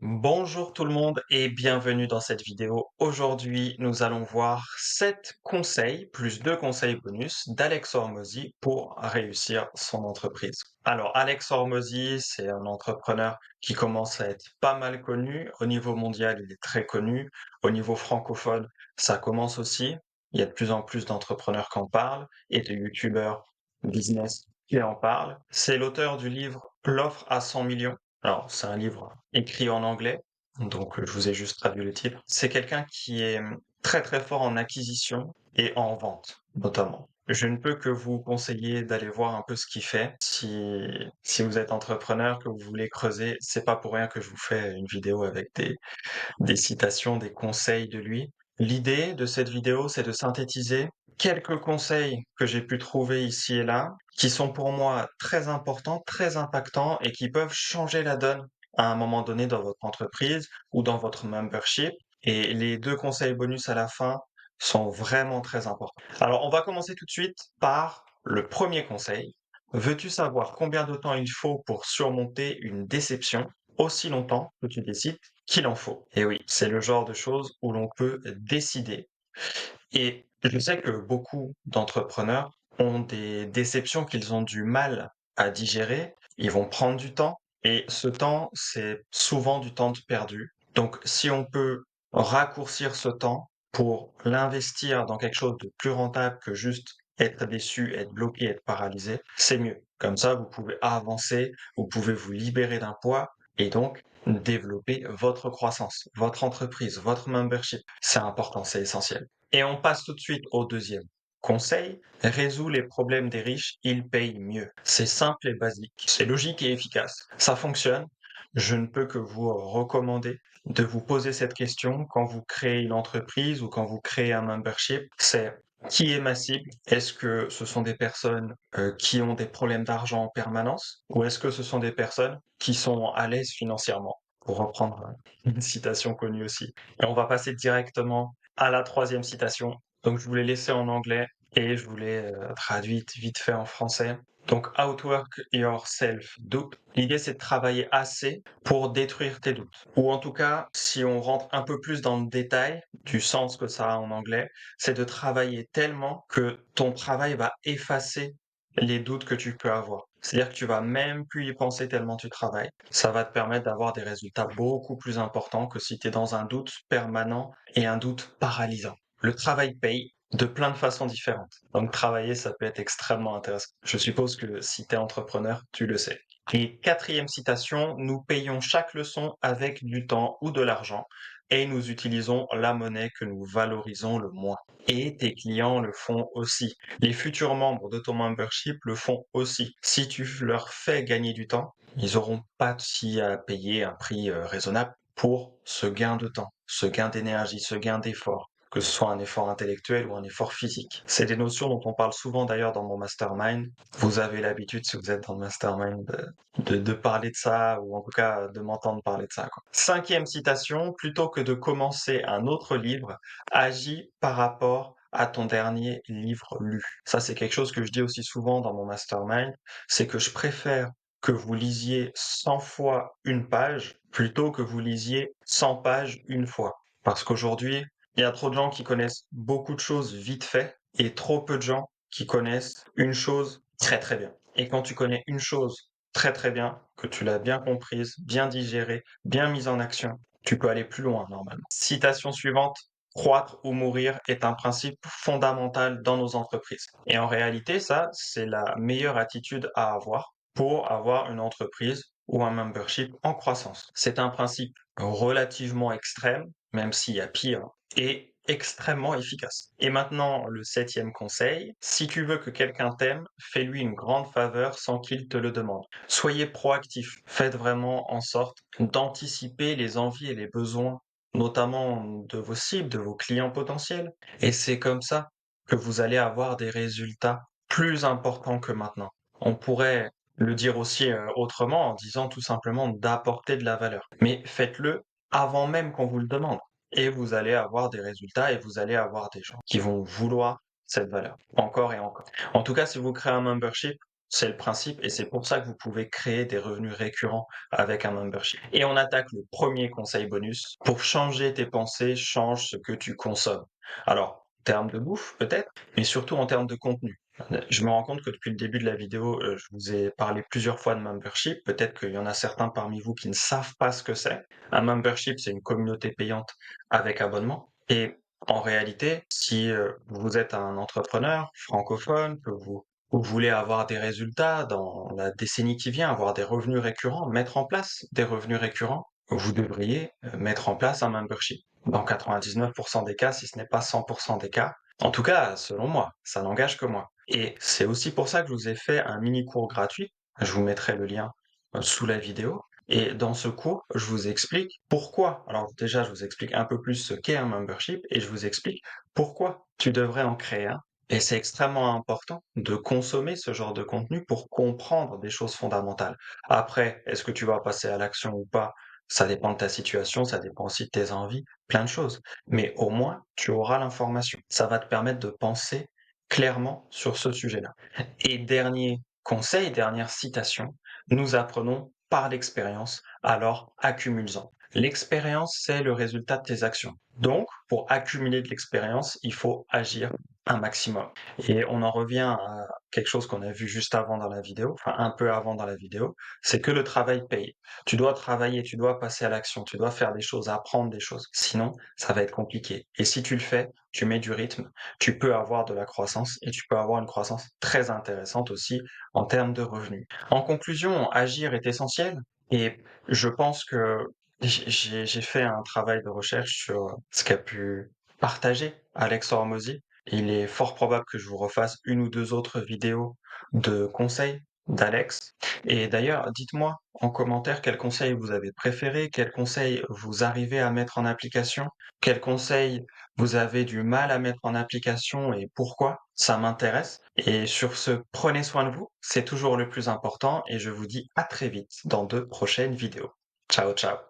Bonjour tout le monde et bienvenue dans cette vidéo. Aujourd'hui, nous allons voir 7 conseils, plus 2 conseils bonus d'Alex Hormozy pour réussir son entreprise. Alors, Alex Hormozy, c'est un entrepreneur qui commence à être pas mal connu. Au niveau mondial, il est très connu. Au niveau francophone, ça commence aussi. Il y a de plus en plus d'entrepreneurs qui en parlent et de youtubeurs business qui en parlent. C'est l'auteur du livre L'offre à 100 millions. Alors, c'est un livre écrit en anglais, donc je vous ai juste traduit le titre. C'est quelqu'un qui est très très fort en acquisition et en vente, notamment. Je ne peux que vous conseiller d'aller voir un peu ce qu'il fait. Si vous êtes entrepreneur, que vous voulez creuser, c'est pas pour rien que je vous fais une vidéo avec des citations, des conseils de lui. L'idée de cette vidéo, c'est de synthétiser quelques conseils que j'ai pu trouver ici et là, qui sont pour moi très importants, très impactants et qui peuvent changer la donne à un moment donné dans votre entreprise ou dans votre membership. Et les 2 conseils bonus à la fin sont vraiment très importants. Alors, on va commencer tout de suite par le premier conseil. Veux-tu savoir combien de temps il faut pour surmonter une déception? Aussi longtemps que tu décides qu'il en faut. Et oui, c'est le genre de choses où l'on peut décider. Et je sais que beaucoup d'entrepreneurs ont des déceptions qu'ils ont du mal à digérer. Ils vont prendre du temps et ce temps, c'est souvent du temps de perdu. Donc, si on peut raccourcir ce temps pour l'investir dans quelque chose de plus rentable que juste être déçu, être bloqué, être paralysé, c'est mieux. Comme ça, vous pouvez avancer, vous pouvez vous libérer d'un poids et donc développer votre croissance, votre entreprise, votre membership. C'est important, c'est essentiel. Et on passe tout de suite au deuxième conseil. Résout les problèmes des riches, ils payent mieux. C'est simple et basique, c'est logique et efficace. Ça fonctionne. Je ne peux que vous recommander de vous poser cette question quand vous créez une entreprise ou quand vous créez un membership. C'est qui est ma cible? Est-ce que ce sont des personnes qui ont des problèmes d'argent en permanence ou est-ce que ce sont des personnes qui sont à l'aise financièrement? Pour reprendre une citation connue aussi. Et on va passer directement à la troisième citation. Donc je vous l'ai laissé en anglais et je vous l'ai traduite vite fait en français. Donc outwork your self-doubt. L'idée c'est de travailler assez pour détruire tes doutes. Ou en tout cas, si on rentre un peu plus dans le détail du sens que ça a en anglais, c'est de travailler tellement que ton travail va effacer les doutes que tu peux avoir. C'est-à-dire que tu vas même plus y penser tellement tu travailles. Ça va te permettre d'avoir des résultats beaucoup plus importants que si tu es dans un doute permanent et un doute paralysant. Le travail paye de plein de façons différentes. Donc travailler, ça peut être extrêmement intéressant. Je suppose que si tu es entrepreneur, tu le sais. Et quatrième citation, nous payons chaque leçon avec du temps ou de l'argent et nous utilisons la monnaie que nous valorisons le moins. Et tes clients le font aussi. Les futurs membres de ton membership le font aussi. Si tu leur fais gagner du temps, ils n'auront pas si à payer un prix raisonnable pour ce gain de temps, ce gain d'énergie, ce gain d'effort, que ce soit un effort intellectuel ou un effort physique. C'est des notions dont on parle souvent d'ailleurs dans mon mastermind. Vous avez l'habitude, si vous êtes dans le mastermind, de parler de ça, ou en tout cas de m'entendre parler de ça, quoi. Cinquième citation, plutôt que de commencer un autre livre, agis par rapport à ton dernier livre lu. Ça, c'est quelque chose que je dis aussi souvent dans mon mastermind, c'est que je préfère que vous lisiez 100 fois une page plutôt que vous lisiez 100 pages une fois. Parce qu'aujourd'hui, il y a trop de gens qui connaissent beaucoup de choses vite fait et trop peu de gens qui connaissent une chose très très bien. Et quand tu connais une chose très très bien, que tu l'as bien comprise, bien digérée, bien mise en action, tu peux aller plus loin normalement. Citation suivante. Croître ou mourir est un principe fondamental dans nos entreprises. Et en réalité, ça, c'est la meilleure attitude à avoir pour avoir une entreprise ou un membership en croissance. C'est un principe relativement extrême, même s'il y a pire, et extrêmement efficace. Et maintenant, le septième conseil, si tu veux que quelqu'un t'aime, fais-lui une grande faveur sans qu'il te le demande. Soyez proactif, faites vraiment en sorte d'anticiper les envies et les besoins, notamment de vos cibles, de vos clients potentiels. Et c'est comme ça que vous allez avoir des résultats plus importants que maintenant. On pourrait le dire aussi autrement en disant tout simplement d'apporter de la valeur. Mais faites-le avant même qu'on vous le demande. Et vous allez avoir des résultats et vous allez avoir des gens qui vont vouloir cette valeur, encore et encore. En tout cas, si vous créez un membership, C'est le principe et c'est pour ça que vous pouvez créer des revenus récurrents avec un membership. Et on attaque le premier conseil bonus. Pour changer tes pensées, change ce que tu consommes. Alors, en termes de bouffe peut-être, mais surtout en termes de contenu. Je me rends compte que depuis le début de la vidéo, je vous ai parlé plusieurs fois de membership. Peut-être qu'il y en a certains parmi vous qui ne savent pas ce que c'est. Un membership, c'est une communauté payante avec abonnement. Et en réalité, si vous êtes un entrepreneur francophone, que vous voulez avoir des résultats dans la décennie qui vient, avoir des revenus récurrents, mettre en place des revenus récurrents, vous devriez mettre en place un membership. Dans 99% des cas, si ce n'est pas 100% des cas. En tout cas, selon moi, ça n'engage que moi. Et c'est aussi pour ça que je vous ai fait un mini cours gratuit. Je vous mettrai le lien sous la vidéo. Et dans ce cours, je vous explique pourquoi. Alors déjà, je vous explique un peu plus ce qu'est un membership et je vous explique pourquoi tu devrais en créer un. Et c'est extrêmement important de consommer ce genre de contenu pour comprendre des choses fondamentales. Après, est-ce que tu vas passer à l'action ou pas? Ça dépend de ta situation, ça dépend aussi de tes envies, plein de choses. Mais au moins, tu auras l'information. Ça va te permettre de penser clairement sur ce sujet-là. Et dernier conseil, dernière citation, nous apprenons par l'expérience, alors accumule-en. L'expérience, c'est le résultat de tes actions. Donc, pour accumuler de l'expérience, il faut agir un maximum. Et on en revient à quelque chose qu'on a vu juste avant dans la vidéo, enfin un peu avant dans la vidéo, c'est que le travail paye. Tu dois travailler, tu dois passer à l'action, tu dois faire des choses, apprendre des choses. Sinon, ça va être compliqué. Et si tu le fais, tu mets du rythme, tu peux avoir de la croissance et tu peux avoir une croissance très intéressante aussi en termes de revenus. En conclusion, agir est essentiel et je pense que j'ai fait un travail de recherche sur ce qu'a pu partager Alex Hormozy. Il est fort probable que je vous refasse une ou deux autres vidéos de conseils d'Alex. Et d'ailleurs, dites-moi en commentaire quels conseils vous avez préférés, quels conseils vous arrivez à mettre en application, quels conseils vous avez du mal à mettre en application et pourquoi. Ça m'intéresse. Et sur ce, prenez soin de vous, c'est toujours le plus important et je vous dis à très vite dans de prochaines vidéos. Ciao, ciao.